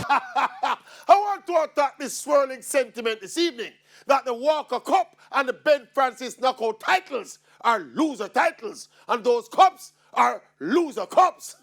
I want to attack this swirling sentiment this evening that the Walker Cup and the Ben Francis knockout titles are loser titles, and those cups are loser cups.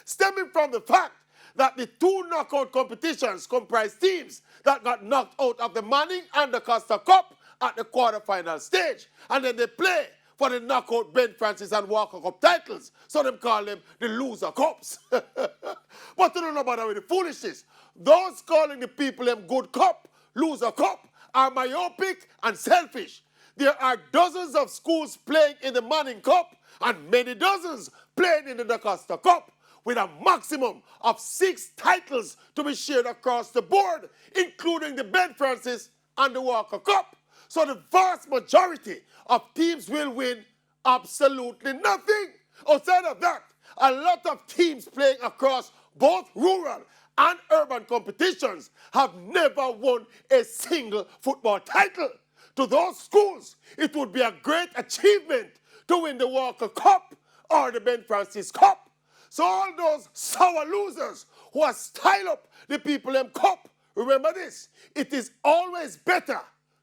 Stemming from the fact that the two knockout competitions comprise teams that got knocked out of the Manning and the Costa Cup at the quarterfinal stage, and then they play for the knockout Ben Francis and Walker Cup titles, so them call them the loser cups. But you don't know about with the foolishness. Those calling the people them good cup, loser cup, are myopic and selfish. There are dozens of schools playing in the Manning Cup and many dozens playing in the DaCosta Cup, with a maximum of 6 titles to be shared across the board, including the Ben Francis and the Walker Cup. So the vast majority of teams will win absolutely nothing. Outside of that, a lot of teams playing across both rural and urban competitions have never won a single football title. To those schools, it would be a great achievement to win the Walker Cup or the Ben Francis Cup. So all those sour losers who are style up the People Them Cup, remember this, it is always better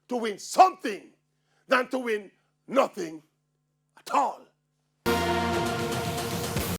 to win something than to win nothing at all.